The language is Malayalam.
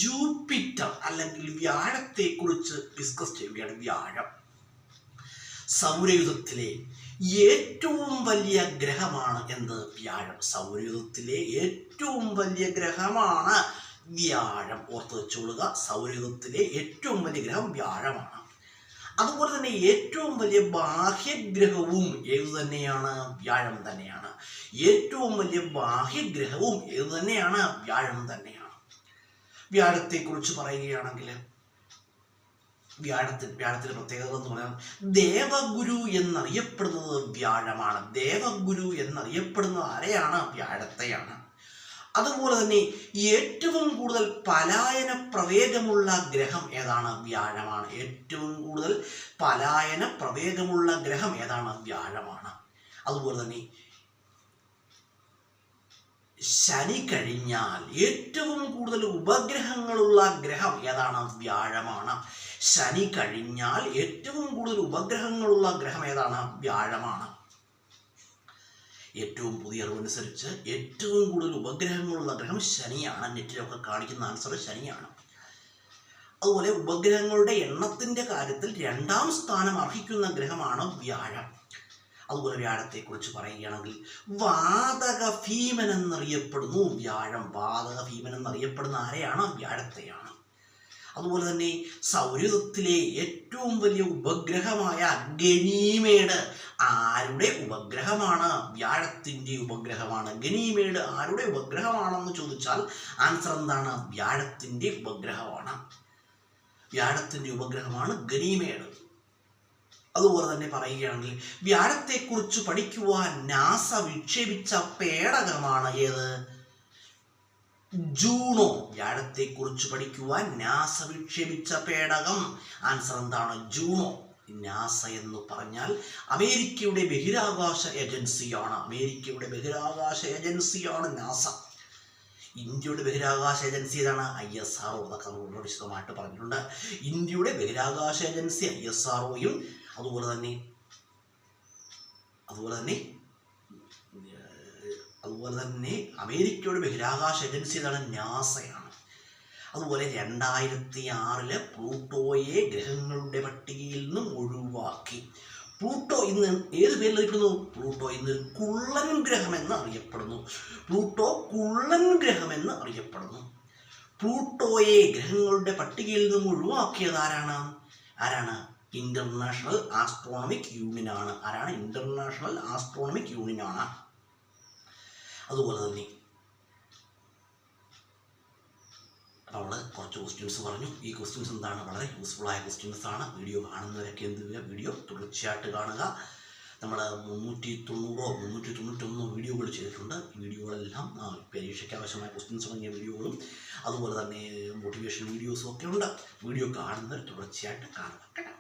ജൂപ്പിറ്റർ അല്ലെങ്കിൽ വ്യാഴത്തെക്കുറിച്ച് ഡിസ്കസ് ചെയ്യുകയാണ്. വ്യാഴം സൗരയൂഥത്തിലെ ഏറ്റവും വലിയ ഗ്രഹമാണ് എന്ത്? വ്യാഴം. സൗരയൂഥത്തിലെ ഏറ്റവും വലിയ ഗ്രഹമാണ് വ്യാഴം. ഓർത്ത് വെച്ചുകൊള്ളുക, സൗരയൂഥത്തിലെ ഏറ്റവും വലിയ ഗ്രഹം വ്യാഴമാണ്. അതുപോലെ തന്നെ ഏറ്റവും വലിയ ബാഹ്യഗ്രഹവും ഏതു തന്നെയാണ്? വ്യാഴം തന്നെയാണ്. ഏറ്റവും വലിയ ബാഹ്യഗ്രഹവും ഏതു തന്നെയാണ്? വ്യാഴം തന്നെയാണ്. വ്യാഴത്തെക്കുറിച്ച് പറയുകയാണെങ്കിൽ വ്യാഴത്തിന്റെ പ്രത്യേകത എന്ന് പറയാം, ദേവഗുരു എന്നറിയപ്പെടുന്നത് വ്യാഴമാണ്. ദേവഗുരു എന്നറിയപ്പെടുന്നത് ആരെയാണ്? വ്യാഴത്തെയാണ്. അതുപോലെ തന്നെ ഏറ്റവും കൂടുതൽ പലായന പ്രവേഗമുള്ള ഗ്രഹം ഏതാണ്? വ്യാഴമാണ്. ഏറ്റവും കൂടുതൽ പലായന പ്രവേഗമുള്ള ഗ്രഹം ഏതാണ്? വ്യാഴമാണ്. അതുപോലെ തന്നെ ശനി കഴിഞ്ഞാൽ ഏറ്റവും കൂടുതൽ ഉപഗ്രഹങ്ങളുള്ള ഗ്രഹം ഏതാണ്? വ്യാഴമാണ്. ശനി കഴിഞ്ഞാൽ ഏറ്റവും കൂടുതൽ ഉപഗ്രഹങ്ങളുള്ള ഗ്രഹം ഏതാണ്? വ്യാഴമാണ്. ഏറ്റവും പുതിയ അറിവനുസരിച്ച് ഏറ്റവും കൂടുതൽ ഉപഗ്രഹങ്ങളുള്ള ഗ്രഹം ശനിയാണ്. നെറ്റിലൊക്കെ കാണിക്കുന്ന ആൻസർ ശനിയാണ്. അതുപോലെ ഉപഗ്രഹങ്ങളുടെ എണ്ണത്തിന്റെ കാര്യത്തിൽ 2ാം സ്ഥാനം അർഹിക്കുന്ന ഗ്രഹമാണ് വ്യാഴം. അതുപോലെ വ്യാഴത്തെക്കുറിച്ച് പറയുകയാണെങ്കിൽ വാതക ഭീമൻ എന്നറിയപ്പെടുന്നു വ്യാഴം. വാതക ഭീമൻ എന്നറിയപ്പെടുന്ന ആരെയാണ്? വ്യാഴത്തെയാണ്. അതുപോലെ തന്നെ സൗരയൂഥത്തിലെ ഏറ്റവും വലിയ ഉപഗ്രഹമായ ഗനീമേഡ് ആരുടെ ഉപഗ്രഹമാണ്? വ്യാഴത്തിൻ്റെ ഉപഗ്രഹമാണ്. ഗനീമേഡ് ആരുടെ ഉപഗ്രഹമാണെന്ന് ചോദിച്ചാൽ ആൻസർ എന്താണ്? വ്യാഴത്തിൻ്റെ ഉപഗ്രഹമാണ്. വ്യാഴത്തിൻ്റെ ഉപഗ്രഹമാണ് ഗനീമേഡ്. അതുപോലെ തന്നെ പറയുകയാണെങ്കിൽ വ്യാഴത്തെക്കുറിച്ച് പഠിക്കുവാൻ നാസ വിക്ഷേപിച്ച പേടകമാണ് ഏത്? ജൂണോ. വ്യാഴത്തെക്കുറിച്ച് പഠിക്കുവാൻ നാസ വിക്ഷേപിച്ച പേടകം ആൻസർ എന്താണ്? ജൂണോ. നാസ എന്ന് പറഞ്ഞാൽ അമേരിക്കയുടെ ബഹിരാകാശ ഏജൻസിയാണ്. അമേരിക്കയുടെ ബഹിരാകാശ ഏജൻസിയാണ് നാസ. ഇന്ത്യയുടെ ബഹിരാകാശ ഏജൻസി ഏതാണ്? ISRO. അതൊക്കെ നമ്മൾ വിശദമായിട്ട് പറഞ്ഞിട്ടുണ്ട്. ഇന്ത്യയുടെ ബഹിരാകാശ ഏജൻസി ISROയും അതുപോലെ തന്നെ അമേരിക്കയുടെ ബഹിരാകാശ ഏജൻസി ഏതാണ്? നാസയാണ്. അതുപോലെ 2006 പ്ലൂട്ടോയെ ഗ്രഹങ്ങളുടെ പട്ടികയിൽ നിന്നും ഒഴിവാക്കി. പ്ലൂട്ടോ ഇന്ന് ഏത് പേരിൽ അറിയപ്പെടുന്നു? പ്ലൂട്ടോ ഇന്ന് കുള്ളൻ ഗ്രഹം എന്ന് അറിയപ്പെടുന്നു. പ്ലൂട്ടോ കുള്ളൻ ഗ്രഹം എന്ന് അറിയപ്പെടുന്നു. പ്ലൂട്ടോയെ ഗ്രഹങ്ങളുടെ പട്ടികയിൽ നിന്നും ഒഴിവാക്കിയത് ആരാണ്? ഇന്റർനാഷണൽ ആസ്ട്രോണമിക് യൂണിയൻ ആണ്. ആരാണ്? ഇന്റർനാഷണൽ ആസ്ട്രോണമിക് യൂണിയൻ ആണ്. അതുപോലെ തന്നെ നമ്മൾ കുറച്ച് ക്വസ്റ്റ്യൻസ് പറഞ്ഞു. ഈ ക്വസ്റ്റ്യൻസ് എന്താണ്? വളരെ യൂസ്ഫുൾ ആയ ക്വസ്റ്റ്യൻസ് ആണ്. വീഡിയോ കാണുന്നവരൊക്കെ എന്ത് ചെയ്യുക? വീഡിയോ തുടർച്ചയായിട്ട് കാണുക. നമ്മൾ 391 വീഡിയോകൾ ചെയ്തിട്ടുണ്ട്. ഈ വീഡിയോകളെല്ലാം പരീക്ഷയ്ക്ക് ആവശ്യമായ ക്വസ്റ്റ്യൻസ് തുടങ്ങിയ വീഡിയോകളും അതുപോലെ തന്നെ മോട്ടിവേഷൻ വീഡിയോസും ഒക്കെ ഉണ്ട്. വീഡിയോ കാണുന്നവർ തുടർച്ചയായിട്ട് കാണുക കേട്ടോ.